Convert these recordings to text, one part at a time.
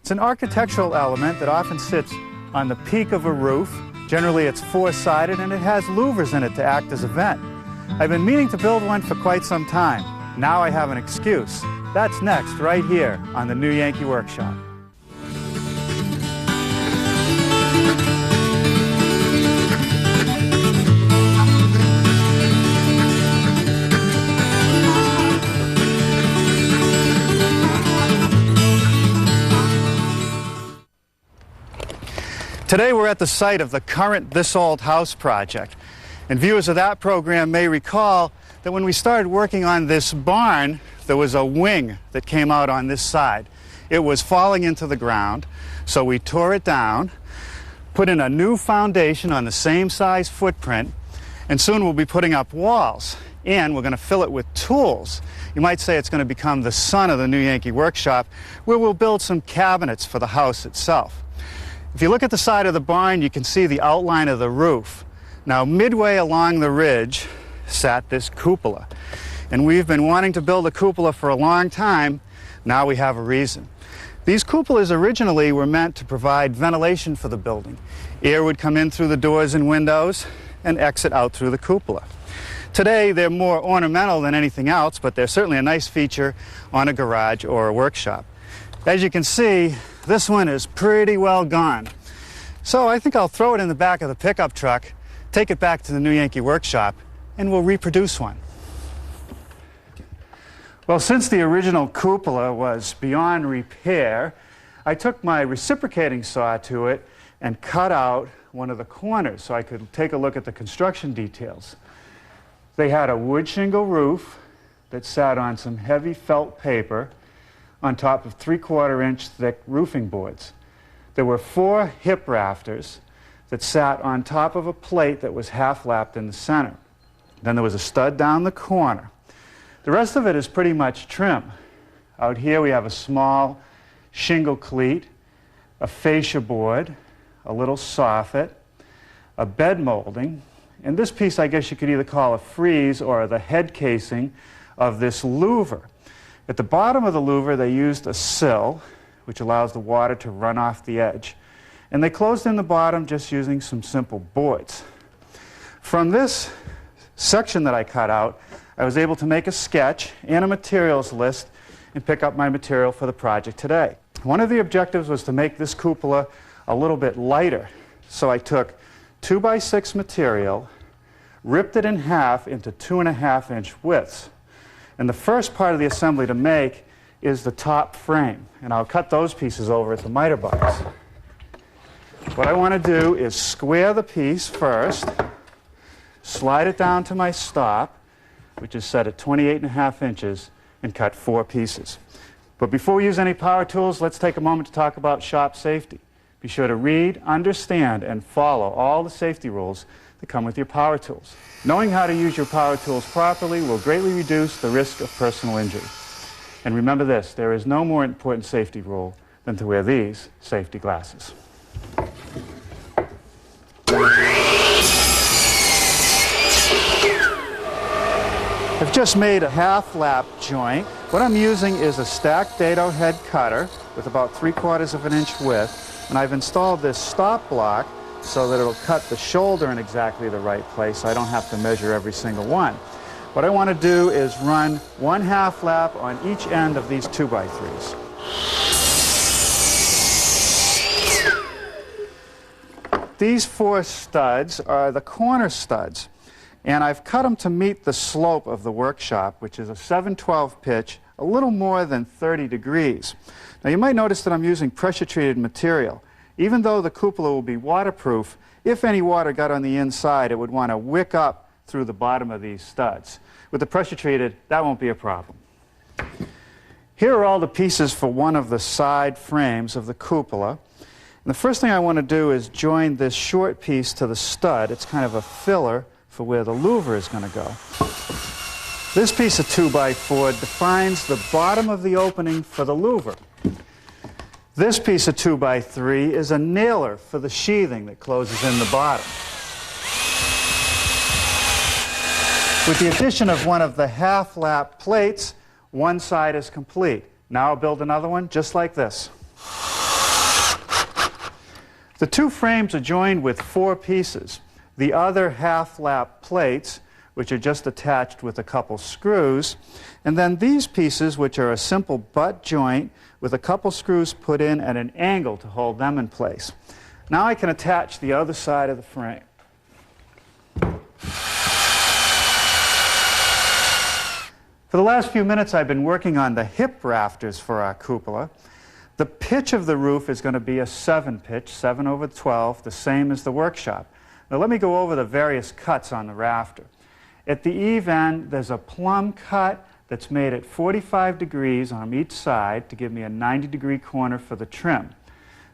It's an architectural element that often sits on the peak of a roof. Generally it's four-sided and it has louvers in it to act as a vent. I've been meaning to build one for quite some time. Now I have an excuse. That's next, right here on the new Yankee Workshop. Today we're at the site of the current This Old House project. And viewers of that program may recall that when we started working on this barn, there was a wing that came out on this side. It was falling into the ground, so we tore it down, put in a new foundation on the same size footprint, and soon we'll be putting up walls. And we're going to fill it with tools. You might say it's going to become the son of the new Yankee Workshop, where we'll build some cabinets for the house itself. If you look at the side of the barn, you can see the outline of the roof. Now, midway along the ridge sat this cupola. And we've been wanting to build a cupola for a long time. Now we have a reason. These cupolas originally were meant to provide ventilation for the building. Air would come in through the doors and windows and exit out through the cupola. Today, they're more ornamental than anything else, but they're certainly a nice feature on a garage or a workshop. As you can see, this one is pretty well gone. So I think I'll throw it in the back of the pickup truck, take it back to the new Yankee Workshop, and we'll reproduce one. Well, since the original cupola was beyond repair, I took my reciprocating saw to it and cut out one of the corners so I could take a look at the construction details. They had a wood shingle roof that sat on some heavy felt paper on top of 3/4-inch thick roofing boards. There were 4 hip rafters that sat on top of a plate that was half-lapped in the center. Then there was a stud down the corner. The rest of it is pretty much trim. Out here we have a small shingle cleat, a fascia board, a little soffit, a bed molding, and this piece I guess you could either call a frieze or the head casing of this louver. At the bottom of the louver, they used a sill, which allows the water to run off the edge. And they closed in the bottom just using some simple boards. From this section that I cut out, I was able to make a sketch and a materials list and pick up my material for the project today. One of the objectives was to make this cupola a little bit lighter. So I took 2x6 material, ripped it in half into 2.5-inch widths. And the first part of the assembly to make is the top frame. And I'll cut those pieces over at the miter box. What I want to do is square the piece first, slide it down to my stop, which is set at 28.5 inches, and cut 4 pieces. But before we use any power tools, let's take a moment to talk about shop safety. Be sure to read, understand, and follow all the safety rules that come with your power tools. Knowing how to use your power tools properly will greatly reduce the risk of personal injury. And remember this, there is no more important safety rule than to wear these safety glasses. I've just made a half-lap joint. What I'm using is a stacked dado head cutter with about 3/4-inch width, and I've installed this stop block so that it'll cut the shoulder in exactly the right place so I don't have to measure every single one. What I want to do is run 1 half-lap on each end of these 2x3s. These 4 studs are the corner studs, and I've cut them to meet the slope of the workshop, which is a 7/12 pitch, a little more than 30 degrees. Now you might notice that I'm using pressure-treated material. Even though the cupola will be waterproof, if any water got on the inside, it would want to wick up through the bottom of these studs. With the pressure treated, that won't be a problem. Here are all the pieces for one of the side frames of the cupola. And the first thing I want to do is join this short piece to the stud. It's kind of a filler for where the louver is going to go. This piece of 2x4 defines the bottom of the opening for the louver. This piece of 2x3 is a nailer for the sheathing that closes in the bottom. With the addition of one of the half-lap plates, one side is complete. Now I'll build another one just like this. The two frames are joined with 4 pieces. The other half-lap plates, which are just attached with a couple screws, and then these pieces, which are a simple butt joint with a couple screws put in at an angle to hold them in place. Now I can attach the other side of the frame. For the last few minutes I've been working on the hip rafters for our cupola. The pitch of the roof is going to be a 7 pitch, 7/12, the same as the workshop. Now let me go over the various cuts on the rafter. At the eave end, there's a plumb cut that's made at 45 degrees on each side to give me a 90-degree corner for the trim.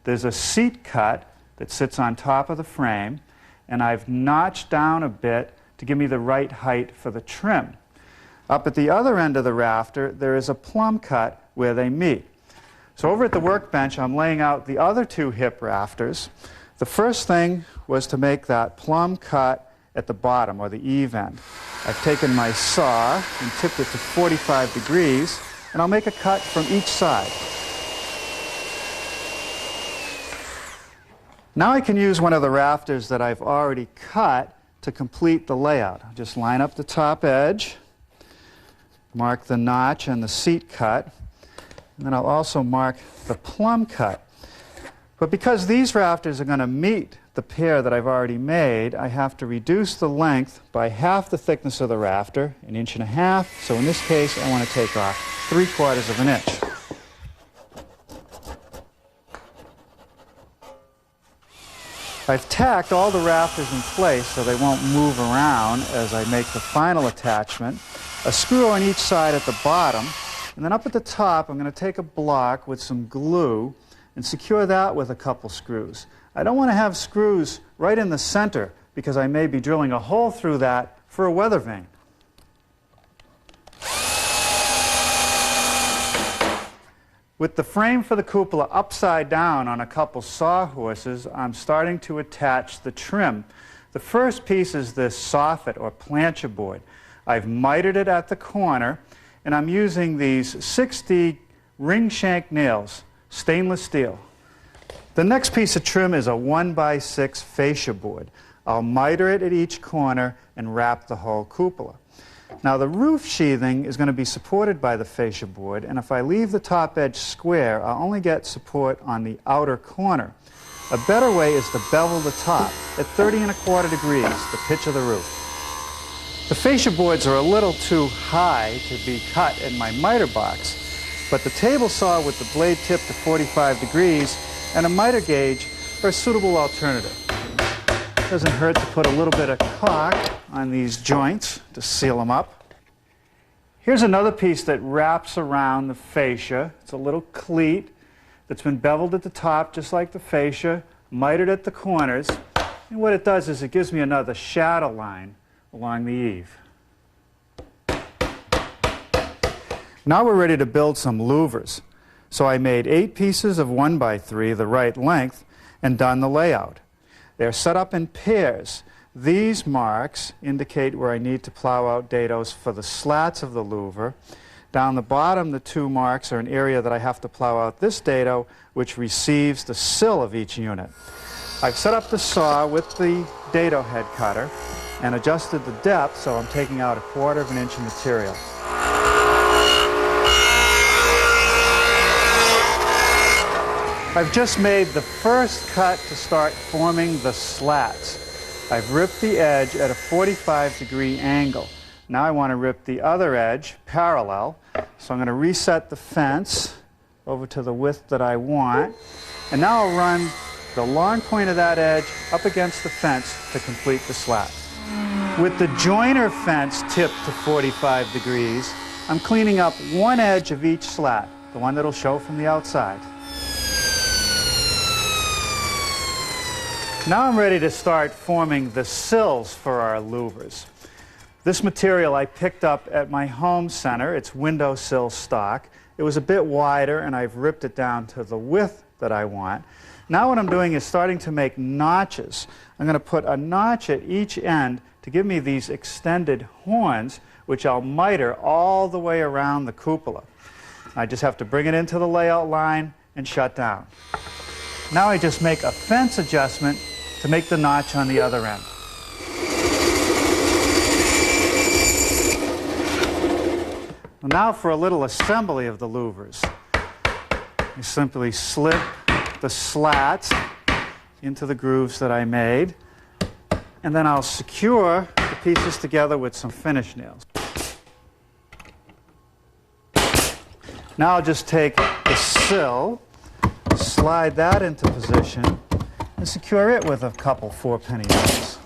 There's a seat cut that sits on top of the frame, and I've notched down a bit to give me the right height for the trim. Up at the other end of the rafter, there is a plumb cut where they meet. So over at the workbench, I'm laying out the other 2 hip rafters. The first thing was to make that plumb cut at the bottom, or the eave end. I've taken my saw and tipped it to 45 degrees, and I'll make a cut from each side. Now I can use one of the rafters that I've already cut to complete the layout. I'll just line up the top edge, mark the notch and the seat cut, and then I'll also mark the plumb cut. But because these rafters are going to meet the pair that I've already made, I have to reduce the length by half the thickness of the rafter, 1.5 inches. So in this case, I want to take off 3/4 of an inch. I've tacked all the rafters in place so they won't move around as I make the final attachment. A screw on each side at the bottom, and then up at the top I'm going to take a block with some glue and secure that with a couple screws. I don't want to have screws right in the center because I may be drilling a hole through that for a weather vane. With the frame for the cupola upside down on a couple sawhorses, I'm starting to attach the trim. The first piece is this soffit or plancha board. I've mitered it at the corner, and I'm using these 60 ring shank nails, stainless steel. The next piece of trim is a 1x6 fascia board. I'll miter it at each corner and wrap the whole cupola. Now the roof sheathing is going to be supported by the fascia board, and if I leave the top edge square, I'll only get support on the outer corner. A better way is to bevel the top at 30¼ degrees, the pitch of the roof. The fascia boards are a little too high to be cut in my miter box, but the table saw with the blade tip to 45 degrees and a miter gauge are a suitable alternative. It doesn't hurt to put a little bit of caulk on these joints to seal them up. Here's another piece that wraps around the fascia. It's a little cleat that's been beveled at the top just like the fascia, mitered at the corners, and what it does is it gives me another shadow line along the eave. Now we're ready to build some louvers. So I made 8 pieces of 1x3, the right length, and done the layout. They're set up in pairs. These marks indicate where I need to plow out dados for the slats of the louver. Down the bottom, the 2 marks are an area that I have to plow out this dado, which receives the sill of each unit. I've set up the saw with the dado head cutter and adjusted the depth, so I'm taking out 1/4 inch of material. I've just made the first cut to start forming the slats. I've ripped the edge at a 45-degree angle. Now I want to rip the other edge parallel, so I'm going to reset the fence over to the width that I want, and now I'll run the long point of that edge up against the fence to complete the slat. With the joiner fence tipped to 45 degrees, I'm cleaning up one edge of each slat, the one that'll show from the outside. Now I'm ready to start forming the sills for our louvers. This material I picked up at my home center. It's windowsill stock. It was a bit wider, and I've ripped it down to the width that I want. Now what I'm doing is starting to make notches. I'm going to put a notch at each end to give me these extended horns, which I'll miter all the way around the cupola. I just have to bring it into the layout line and shut down. Now I just make a fence adjustment to make the notch on the other end. Well, now for a little assembly of the louvers. You simply slip the slats into the grooves that I made, and then I'll secure the pieces together with some finish nails. Now I'll just take the sill, slide that into position, and secure it with a couple 4-penny nails.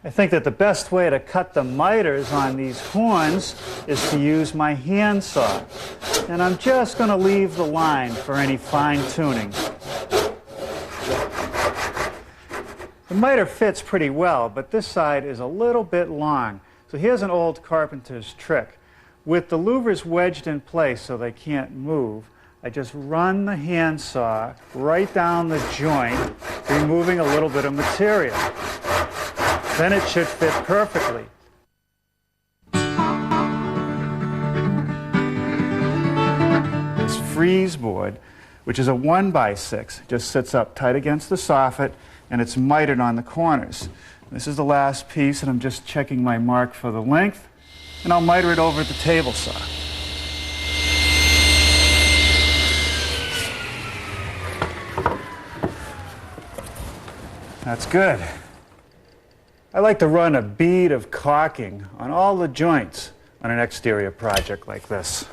I think that the best way to cut the miters on these horns is to use my hand saw. And I'm just going to leave the line for any fine tuning. The miter fits pretty well, but this side is a little bit long. So here's an old carpenter's trick. With the louvers wedged in place so they can't move, I just run the handsaw right down the joint, removing a little bit of material. Then it should fit perfectly. This frieze board, which is a 1x6, just sits up tight against the soffit, and it's mitered on the corners. This is the last piece, and I'm just checking my mark for the length, and I'll miter it over at the table saw. That's good. I like to run a bead of caulking on all the joints on an exterior project like this.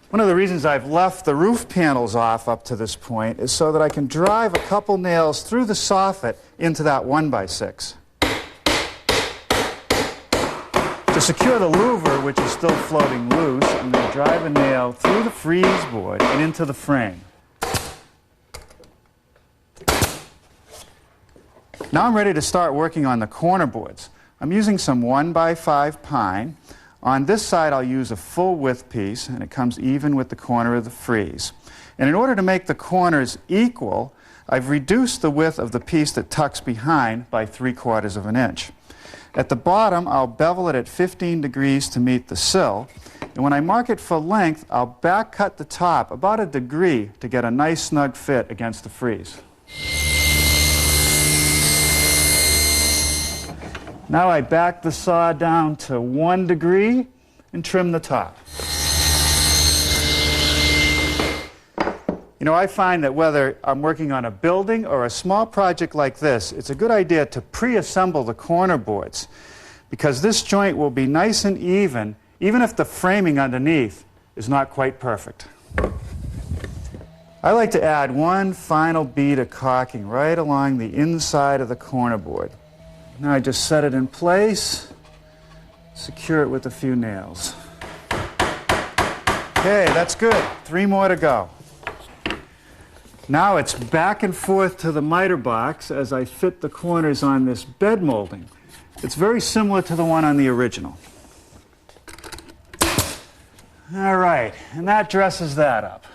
One of the reasons I've left the roof panels off up to this point is so that I can drive a couple nails through the soffit into that 1x6. To secure the louver, which is still floating loose, I'm going to drive a nail through the frieze board and into the frame. Now I'm ready to start working on the corner boards. I'm using some 1x5 pine. On this side I'll use a full width piece, and it comes even with the corner of the frieze. And in order to make the corners equal, I've reduced the width of the piece that tucks behind by 3/4 of an inch. At the bottom, I'll bevel it at 15 degrees to meet the sill, and when I mark it for length, I'll back cut the top about 1 degree to get a nice snug fit against the frieze. Now I back the saw down to 1 degree and trim the top. You know, I find that whether I'm working on a building or a small project like this, it's a good idea to pre-assemble the corner boards, because this joint will be nice and even if the framing underneath is not quite perfect. I like to add one final bead of caulking right along the inside of the corner board. Now I just set it in place, secure it with a few nails. Okay, that's good. 3 more to go. Now it's back and forth to the miter box as I fit the corners on this bed molding. It's very similar to the one on the original. All right, and that dresses that up.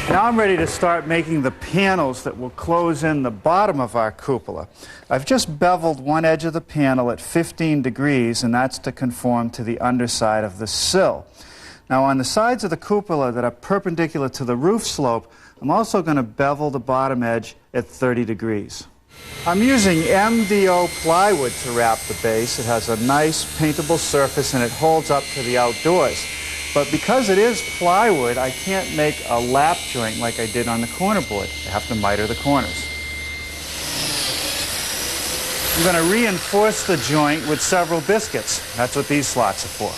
Now I'm ready to start making the panels that will close in the bottom of our cupola. I've just beveled one edge of the panel at 15 degrees, and that's to conform to the underside of the sill. Now on the sides of the cupola that are perpendicular to the roof slope, I'm also going to bevel the bottom edge at 30 degrees. I'm using MDO plywood to wrap the base. It has a nice paintable surface and it holds up to the outdoors. But because it is plywood, I can't make a lap joint like I did on the corner board. I have to miter the corners. I'm going to reinforce the joint with several biscuits. That's what these slots are for.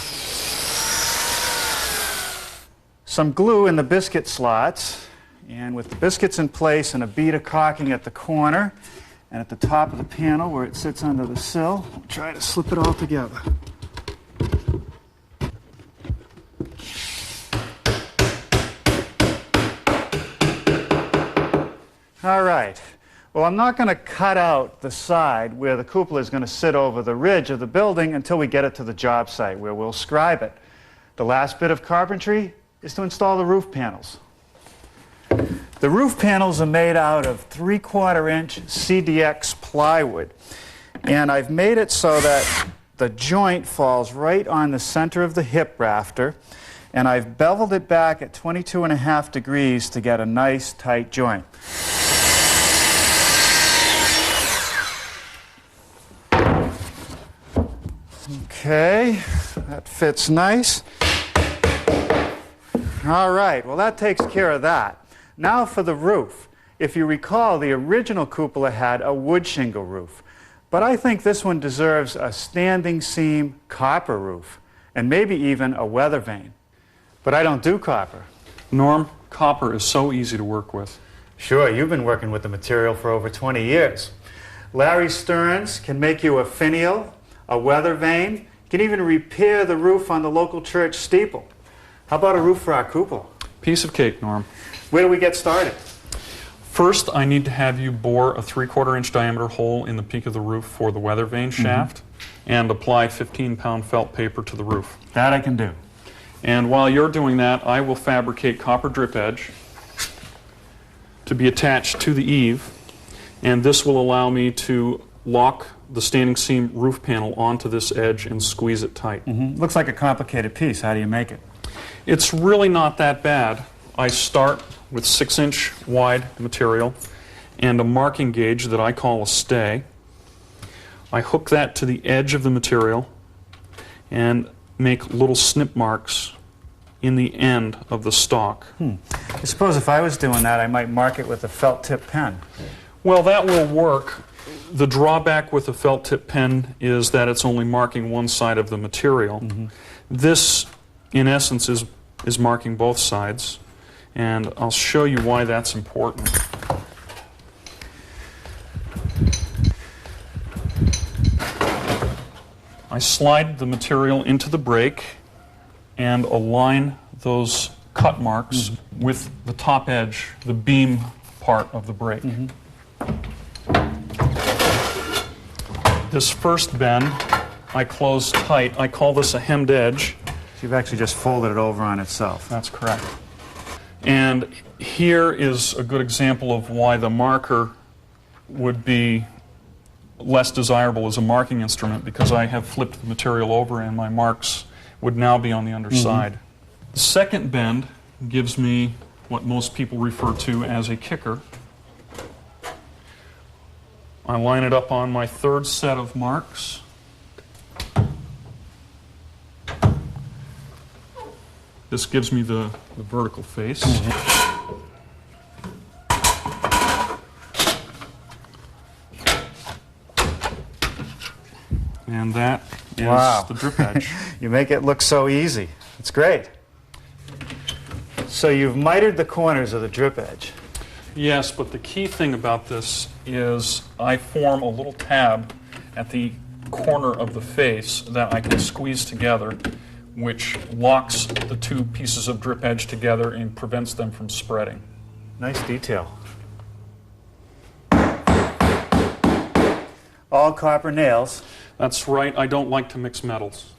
Some glue in the biscuit slots, and with the biscuits in place and a bead of caulking at the corner and at the top of the panel where it sits under the sill, I'll try to slip it all together. All right. Well, I'm not going to cut out the side where the cupola is going to sit over the ridge of the building until we get it to the job site where we'll scribe it. The last bit of carpentry is to install the roof panels. The roof panels are made out of 3/4 inch CDX plywood. And I've made it so that the joint falls right on the center of the hip rafter, and I've beveled it back at 22.5 degrees to get a nice tight joint. Okay, that fits nice. All right, well that takes care of that. Now for the roof. If you recall, the original cupola had a wood shingle roof, but I think this one deserves a standing seam copper roof, and maybe even a weather vane. But I don't do copper. Norm, copper is so easy to work with. Sure, you've been working with the material for over 20 years. Larry Stearns can make you a finial, a weather vane. He can even repair the roof on the local church steeple. How about a roof for our cupola? Piece of cake, Norm. Where do we get started? First, I need to have you bore a 3/4 inch diameter hole in the peak of the roof for the weather vane shaft and apply 15-pound felt paper to the roof. That I can do. And while you're doing that, I will fabricate copper drip edge to be attached to the eave, and this will allow me to lock the standing seam roof panel onto this edge and squeeze it tight. Looks like a complicated piece. How do you make it? It's really not that bad. I start with 6-inch wide material and a marking gauge that I call a stay. I hook that to the edge of the material and make little snip marks in the end of the stalk. I suppose if I was doing that, I might mark it with a felt tip pen. Well, that will work. The drawback with a felt tip pen is that it's only marking one side of the material. This, in essence, is marking both sides, and I'll show you why that's important. I slide the material into the break and align those cut marks with the top edge, the beam part of the break. This first bend I close tight. I call this a hemmed edge. So you've actually just folded it over on itself. That's correct. And here is a good example of why the marker would be less desirable as a marking instrument, because I have flipped the material over and my marks would now be on the underside. The second bend gives me what most people refer to as a kicker. I line it up on my third set of marks. This gives me the vertical face. And that is the drip edge. You make it look so easy. It's great. So you've mitered the corners of the drip edge. Yes, but the key thing about this is I form a little tab at the corner of the face that I can squeeze together, which locks the two pieces of drip edge together and prevents them from spreading. Nice detail. All copper nails. That's right, I don't like to mix metals.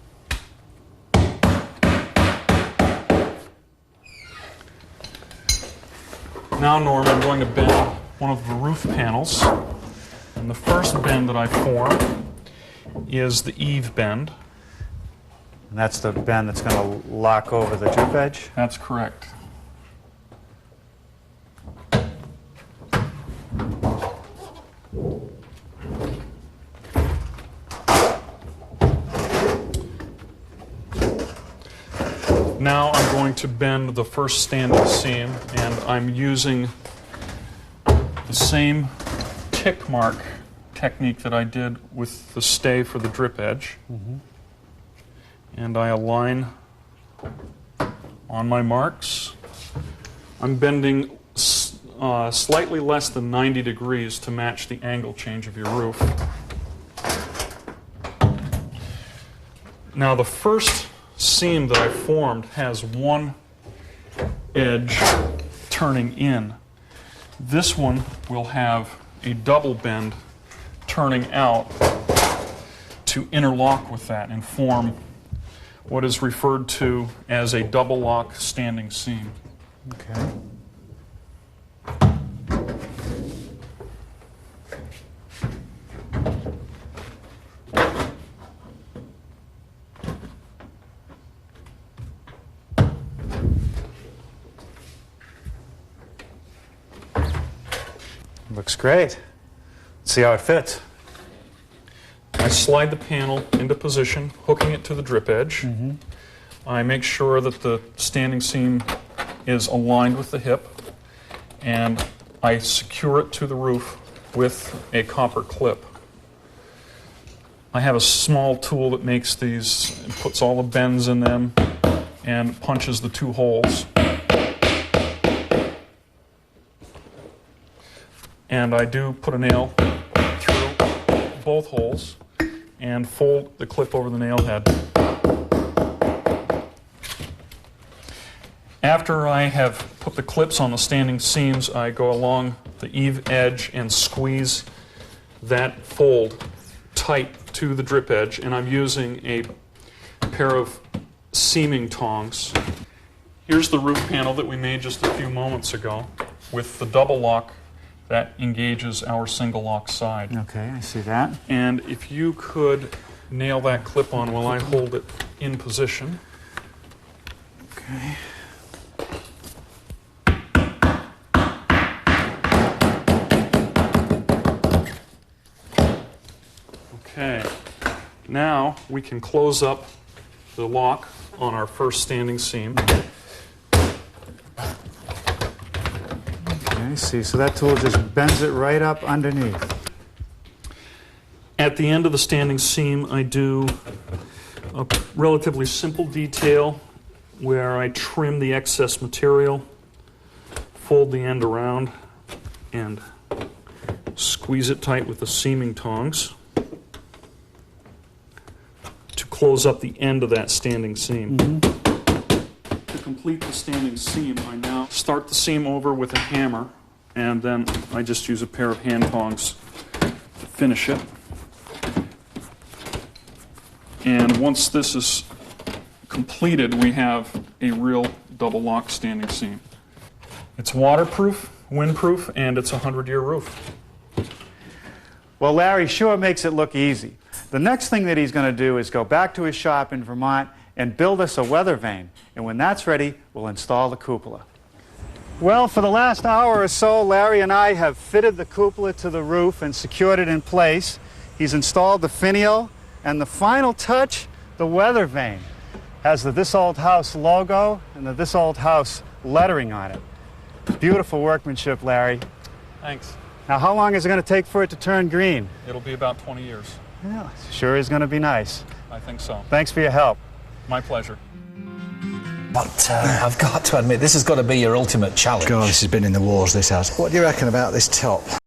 Now, Norm, I'm going to bend one of the roof panels. And the first bend that I form is the eave bend. And that's the bend that's going to lock over the drip edge? That's correct. Now I'm going to bend the first standing seam, and I'm using the same tick mark technique that I did with the stay for the drip edge. And I align on my marks. I'm bending slightly less than 90 degrees to match the angle change of your roof. Now the first seam that I formed has one edge turning in. This one will have a double bend turning out to interlock with that and form what is referred to as a double lock standing seam. Okay. Looks great. Let's see how it fits. I slide the panel into position, hooking it to the drip edge. I make sure that the standing seam is aligned with the hip, and I secure it to the roof with a copper clip. I have a small tool that makes these, and puts all the bends in them, and punches the 2 holes. And I do put a nail through both holes and fold the clip over the nail head. After I have put the clips on the standing seams, I go along the eave edge and squeeze that fold tight to the drip edge, and I'm using a pair of seaming tongs. Here's the roof panel that we made just a few moments ago with the double lock that engages our single lock side. Okay, I see that. And if you could nail that clip on while I hold it in position. Okay. Okay, now we can close up the lock on our first standing seam. Okay, see, so that tool just bends it right up underneath. At the end of the standing seam, I do a relatively simple detail where I trim the excess material, fold the end around, and squeeze it tight with the seaming tongs to close up the end of that standing seam. To complete the standing seam, I now start the seam over with a hammer, and then I just use a pair of hand tongs to finish it. And once this is completed, we have a real double lock standing seam. It's waterproof, windproof, and it's a 100-year roof. Well, Larry sure makes it look easy. The next thing that he's going to do is go back to his shop in Vermont and build us a weather vane. And when that's ready, we'll install the cupola. Well, for the last hour or so, Larry and I have fitted the cupola to the roof and secured it in place. He's installed the finial, and the final touch, the weather vane, has the This Old House logo and the This Old House lettering on it. Beautiful workmanship, Larry. Thanks. Now, how long is it going to take for it to turn green? It'll be about 20 years. Yeah, sure is going to be nice. I think so. Thanks for your help. My pleasure. But I've got to admit, this has got to be your ultimate challenge. God, this has been in the wars, this has. What do you reckon about this top?